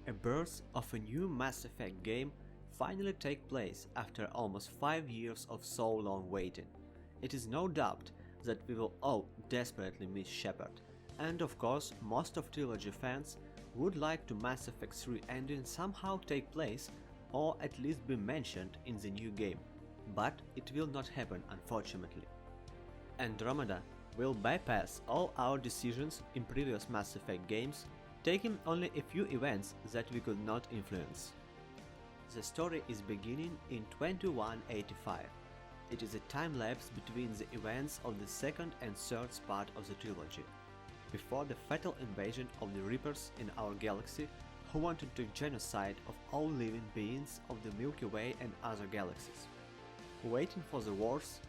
a birth of a new Mass Effect game finally take place after almost 5 years of so long waiting. It is no doubt that we will all desperately miss Shepard, and of course most of trilogy fans would like to Mass Effect 3 ending somehow take place or at least be mentioned in the new game, but it will not happen unfortunately. Andromeda will bypass all our decisions in previous Mass Effect games, taking only a few events that we could not influence. The story is beginning in 2185. It is a time-lapse between the events of the second and third part of the trilogy, before the fatal invasion of the Reapers in our galaxy who wanted to genocide of all living beings of the Milky Way and other galaxies. Waiting for the wars,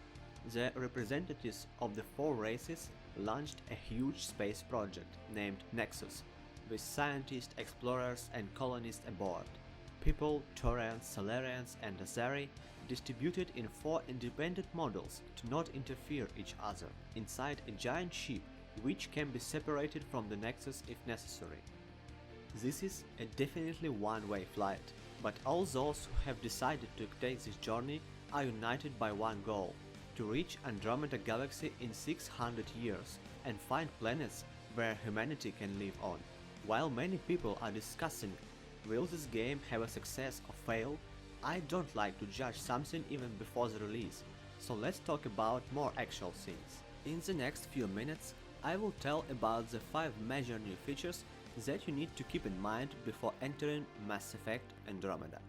the representatives of the 4 races launched a huge space project named Nexus, with scientists, explorers and colonists aboard. People, Taurians, Solarians and Azari distributed in 4 independent models to not interfere each other inside a giant ship which can be separated from the Nexus if necessary. This is a definitely one-way flight, but all those who have decided to take this journey are united by one goal: to reach Andromeda Galaxy in 600 years and find planets where humanity can live on. While many people are discussing will this game have a success or fail, I don't like to judge something even before the release, so let's talk about more actual things. In the next few minutes I will tell about the 5 major new features that you need to keep in mind before entering Mass Effect Andromeda.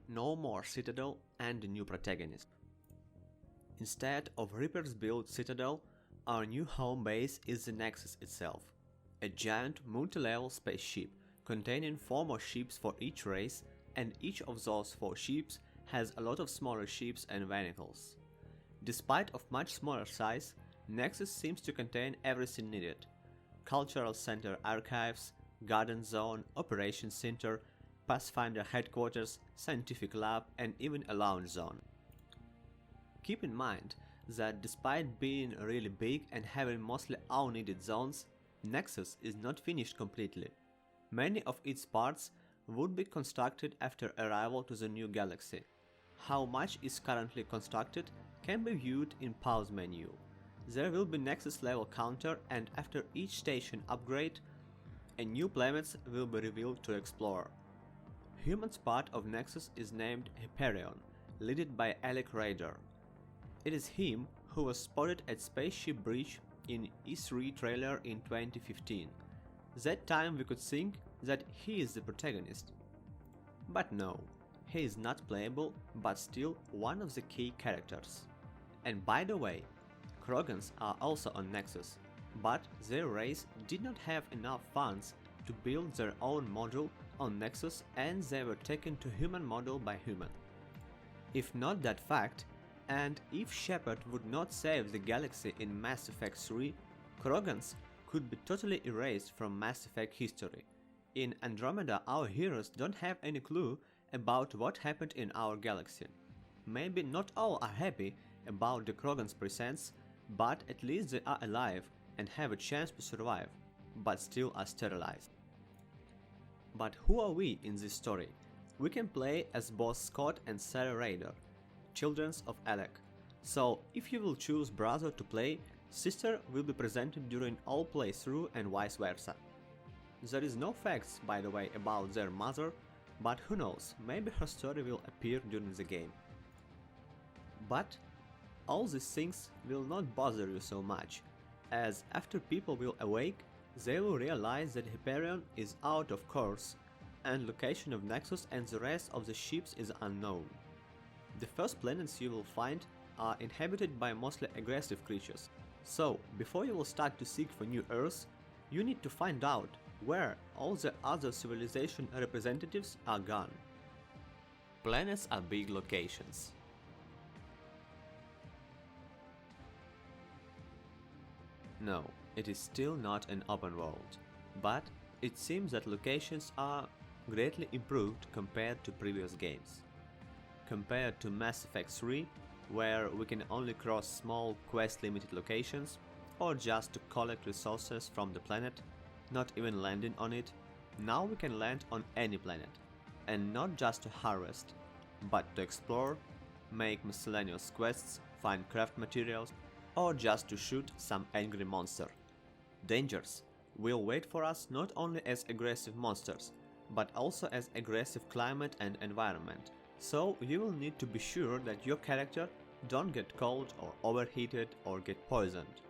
No more Citadel and a new protagonist. Instead of Reapers built Citadel, our new home base is the Nexus itself, a giant multi-level spaceship containing 4 more ships for each race, and each of those 4 ships has a lot of smaller ships and vehicles. Despite of much smaller size, Nexus seems to contain everything needed: Cultural Center Archives, Garden Zone, Operations Center, Pathfinder Headquarters, Scientific Lab and even a lounge zone. Keep in mind that despite being really big and having mostly all needed zones, Nexus is not finished completely. Many of its parts would be constructed after arrival to the new galaxy. How much is currently constructed can be viewed in pause menu. There will be Nexus level counter, and after each station upgrade, a new planet will be revealed to explore. Human's part of Nexus is named Hyperion, led by Alec Raider. It is him who was spotted at Spaceship Bridge in E3 trailer in 2015. That time we could think that he is the protagonist. But no, he is not playable, but still one of the key characters. And by the way, Krogans are also on Nexus, but their race did not have enough funds to build their own module on Nexus, and they were taken to human model by human. If not that fact, and if Shepard would not save the galaxy in Mass Effect 3, Krogans could be totally erased from Mass Effect history. In Andromeda our heroes don't have any clue about what happened in our galaxy. Maybe not all are happy about the Krogans' presence, but at least they are alive and have a chance to survive, but still are sterilized. But who are we in this story? We can play as both Scott and Sarah Raider, children of Alec. So if you will choose brother to play, sister will be presented during all playthrough and vice versa. There is no facts, by the way, about their mother, but who knows, maybe her story will appear during the game. But all these things will not bother you so much, as after people will awake, they will realize that Hyperion is out of course, and location of Nexus and the rest of the ships is unknown. The first planets you will find are inhabited by mostly aggressive creatures, so before you will start to seek for new Earths, you need to find out where all the other civilization representatives are gone. Planets are big locations. No, it is still not an open world, but it seems that locations are greatly improved compared to previous games. Compared to Mass Effect 3, where we can only cross small quest-limited locations, or just to collect resources from the planet, not even landing on it, now we can land on any planet, and not just to harvest, but to explore, make miscellaneous quests, find craft materials, or just to shoot some angry monster. Dangers will wait for us not only as aggressive monsters, but also as aggressive climate and environment, so you will need to be sure that your character don't get cold or overheated or get poisoned.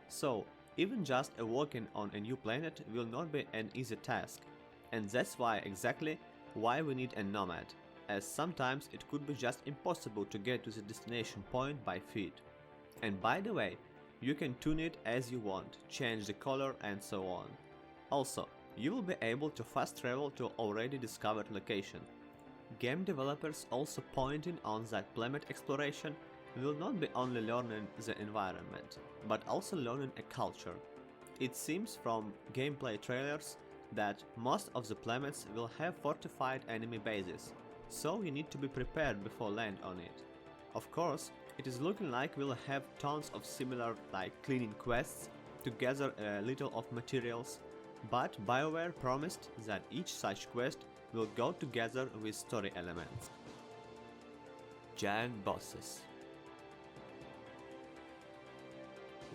So, even just walking on a new planet will not be an easy task, and that's exactly why we need a nomad, as sometimes it could be just impossible to get to the destination point by feet. And by the way, you can tune it as you want, change the color and so on. Also, you will be able to fast travel to already discovered location. Game developers also pointing on that planet exploration will not be only learning the environment, but also learning a culture. It seems from gameplay trailers that most of the planets will have fortified enemy bases, so you need to be prepared before land on it. Of course, it is looking like we'll have tons of similar like cleaning quests to gather a little of materials, but Bioware promised that each such quest will go together with story elements. Giant bosses.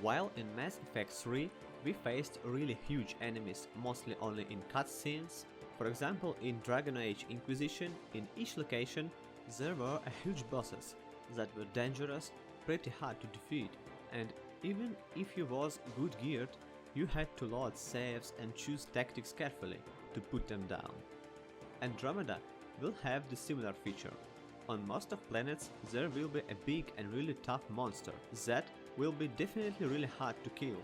While in Mass Effect 3 we faced really huge enemies mostly only in cutscenes, for example in Dragon Age Inquisition, in each location there were huge bosses that were dangerous, pretty hard to defeat, and even if you was good geared, you had to load saves and choose tactics carefully to put them down. Andromeda will have the similar feature. On most of planets there will be a big and really tough monster that will be definitely really hard to kill,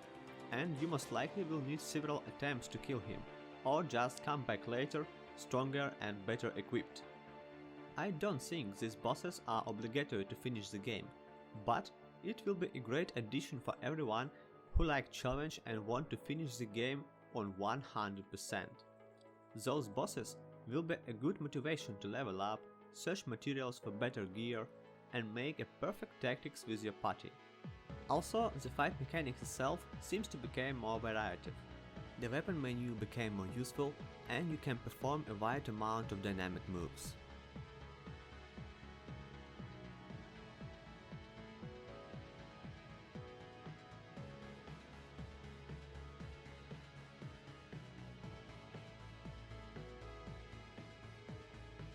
and you most likely will need several attempts to kill him, or just come back later stronger and better equipped. I don't think these bosses are obligatory to finish the game, but it will be a great addition for everyone who like challenge and want to finish the game on 100%. Those bosses will be a good motivation to level up, search materials for better gear, and make a perfect tactics with your party. Also, the fight mechanics itself seems to become more variative. The weapon menu became more useful, and you can perform a wide amount of dynamic moves.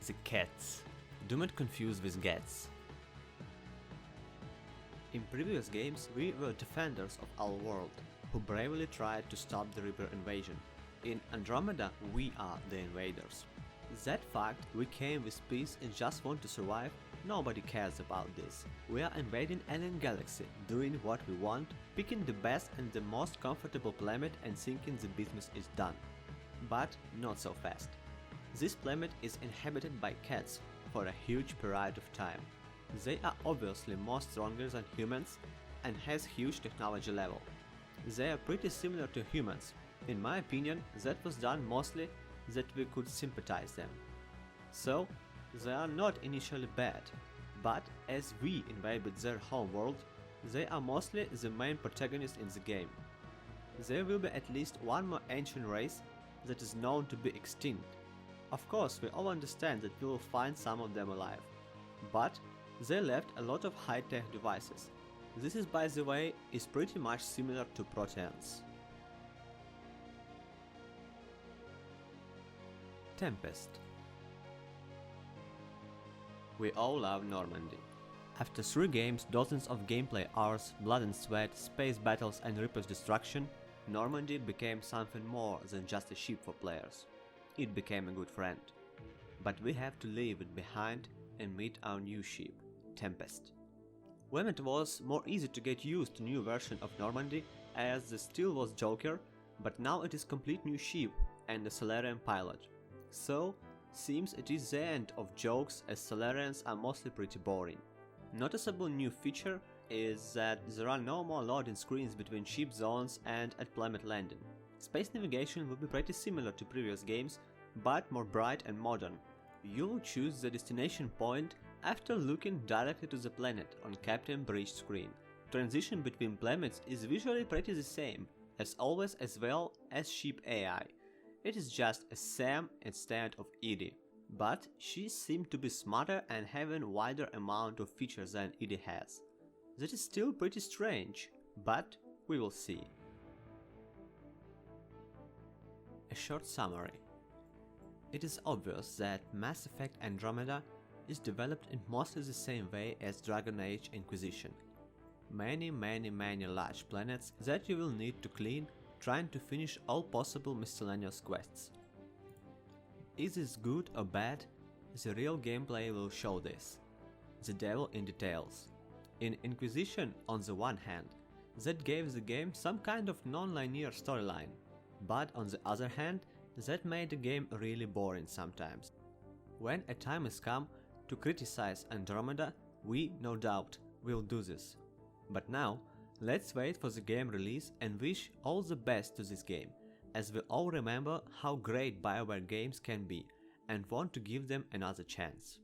The cats. Do not confuse with gats. In previous games we were defenders of our world, who bravely tried to stop the Reaper invasion. In Andromeda we are the invaders. That fact we came with peace and just want to survive, nobody cares about this. We are invading alien galaxy, doing what we want, picking the best and the most comfortable planet and thinking the business is done. But not so fast. This planet is inhabited by cats for a huge period of time. They are obviously more stronger than humans and has huge technology level. They are pretty similar to humans. In my opinion, that was done mostly that we could sympathize them. So, they are not initially bad, but as we invaded their home world, they are mostly the main protagonist in the game. There will be at least one more ancient race that is known to be extinct. Of course, we all understand that we will find some of them alive, but they left a lot of high-tech devices. This is, by the way, is pretty much similar to Proteans. Tempest. We all love Normandy. After 3 games, dozens of gameplay hours, blood and sweat, space battles and Reaper's destruction, Normandy became something more than just a ship for players. It became a good friend. But we have to leave it behind and meet our new ship, Tempest. When it was more easy to get used to new version of Normandy, as the still was Joker, but now it is complete new ship and a Solarian pilot. So, seems it is the end of jokes as Solarians are mostly pretty boring. Noticeable new feature is that there are no more loading screens between ship zones and at planet landing. Space navigation will be pretty similar to previous games, but more bright and modern. You will choose the destination point after looking directly to the planet on Captain Bridge screen. Transition between planets is visually pretty the same, as always, as well as sheep AI. It is just a Sam instead of Edie, but she seemed to be smarter and having a wider amount of features than Edie has. That is still pretty strange, but we will see. A short summary. It is obvious that Mass Effect Andromeda is developed in mostly the same way as Dragon Age Inquisition. Many large planets that you will need to clean, trying to finish all possible miscellaneous quests. Is this good or bad? The real gameplay will show this. The devil in details. In Inquisition, on the one hand, that gave the game some kind of non-linear storyline, but on the other hand, that made the game really boring sometimes. When a time has come to criticize Andromeda, we, no doubt, will do this. But now, let's wait for the game release and wish all the best to this game, as we all remember how great Bioware games can be and want to give them another chance.